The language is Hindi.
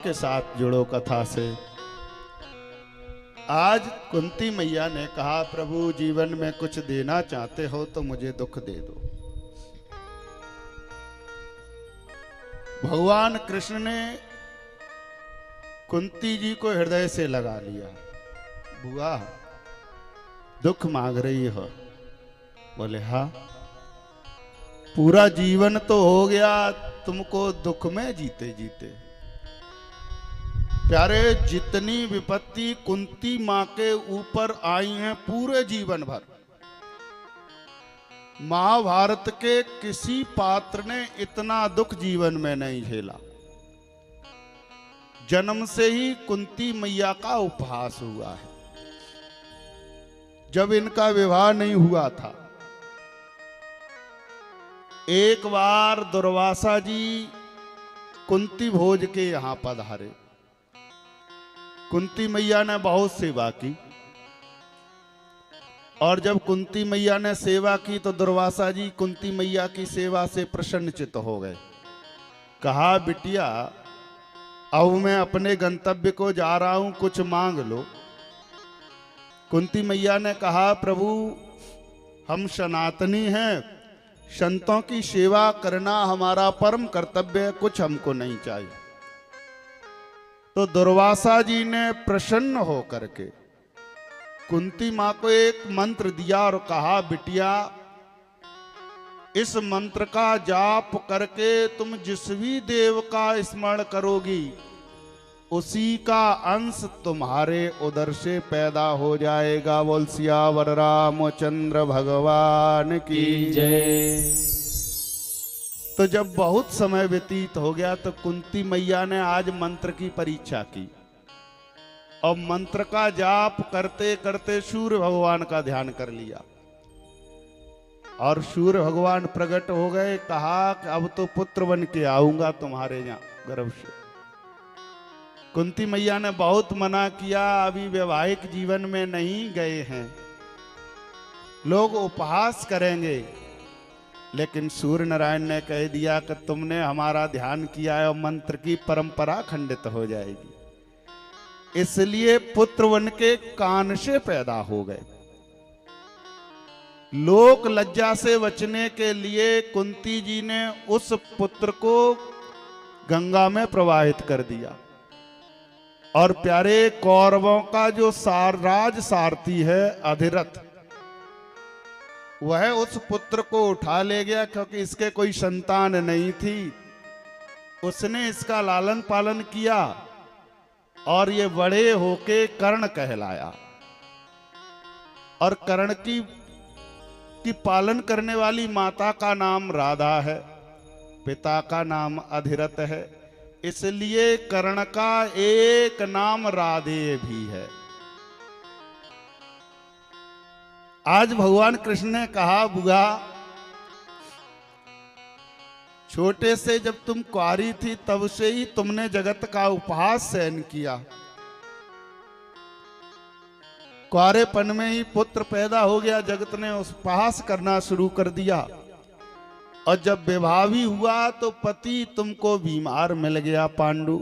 के साथ जुड़ो कथा से। आज कुंती मैया ने कहा, प्रभु जीवन में कुछ देना चाहते हो तो मुझे दुख दे दो। भगवान कृष्ण ने कुंती जी को हृदय से लगा लिया। बुआ दुख मांग रही हो? बोले हाँ। पूरा जीवन तो हो गया तुमको दुख में जीते जीते। प्यारे, जितनी विपत्ति कुंती मां के ऊपर आई हैं पूरे जीवन भर, महाभारत के किसी पात्र ने इतना दुख जीवन में नहीं झेला। जन्म से ही कुंती मैया का उपहास हुआ है। जब इनका विवाह नहीं हुआ था, एक बार दुर्वासा जी कुंती भोज के यहां पधारे। कुंती मैया ने बहुत सेवा की, और जब कुंती मैया ने सेवा की तो दुर्वासा जी कुंती मैया की सेवा से प्रसन्नचित्त हो गए। कहा, बिटिया अब मैं अपने गंतव्य को जा रहा हूं, कुछ मांग लो। कुंती मैया ने कहा, प्रभु हम सनातनी हैं, संतों की सेवा करना हमारा परम कर्तव्य है, कुछ हमको नहीं चाहिए। तो दुर्वासा जी ने प्रसन्न होकर के कुंती मां को एक मंत्र दिया और कहा, बिटिया इस मंत्र का जाप करके तुम जिस भी देव का स्मरण करोगी उसी का अंश तुम्हारे उदर से पैदा हो जाएगा। बोल सियावर रामचंद्र भगवान की जय। तो जब बहुत समय व्यतीत हो गया तो कुंती मैया ने आज मंत्र की परीक्षा की, और मंत्र का जाप करते करते सूर्य भगवान का ध्यान कर लिया, और सूर्य भगवान प्रकट हो गए। कहा कि अब तो पुत्र बन के आऊंगा तुम्हारे यहाँ गर्भ से। कुंती मैया ने बहुत मना किया, अभी वैवाहिक जीवन में नहीं गए हैं, लोग उपहास करेंगे। लेकिन सूर्य नारायण ने कह दिया कि तुमने हमारा ध्यान किया है और मंत्र की परंपरा खंडित हो जाएगी, इसलिए पुत्र बन के कान से पैदा हो गए। लोक लज्जा से बचने के लिए कुंती जी ने उस पुत्र को गंगा में प्रवाहित कर दिया, और प्यारे कौरवों का जो राज सारथी है अधिरथ, वह उस पुत्र को उठा ले गया, क्योंकि इसके कोई संतान नहीं थी। उसने इसका लालन पालन किया और ये बड़े होके कर्ण कहलाया, और कर्ण की पालन करने वाली माता का नाम राधा है, पिता का नाम अधिरथ है, इसलिए कर्ण का एक नाम राधे भी है। आज भगवान कृष्ण ने कहा, बुआ छोटे से जब तुम कुंवारी थी तब से ही तुमने जगत का उपहास सहन किया। कुंवारेपन में ही पुत्र पैदा हो गया, जगत ने उपहास करना शुरू कर दिया, और जब विवाह भी हुआ तो पति तुमको बीमार मिल गया पांडु।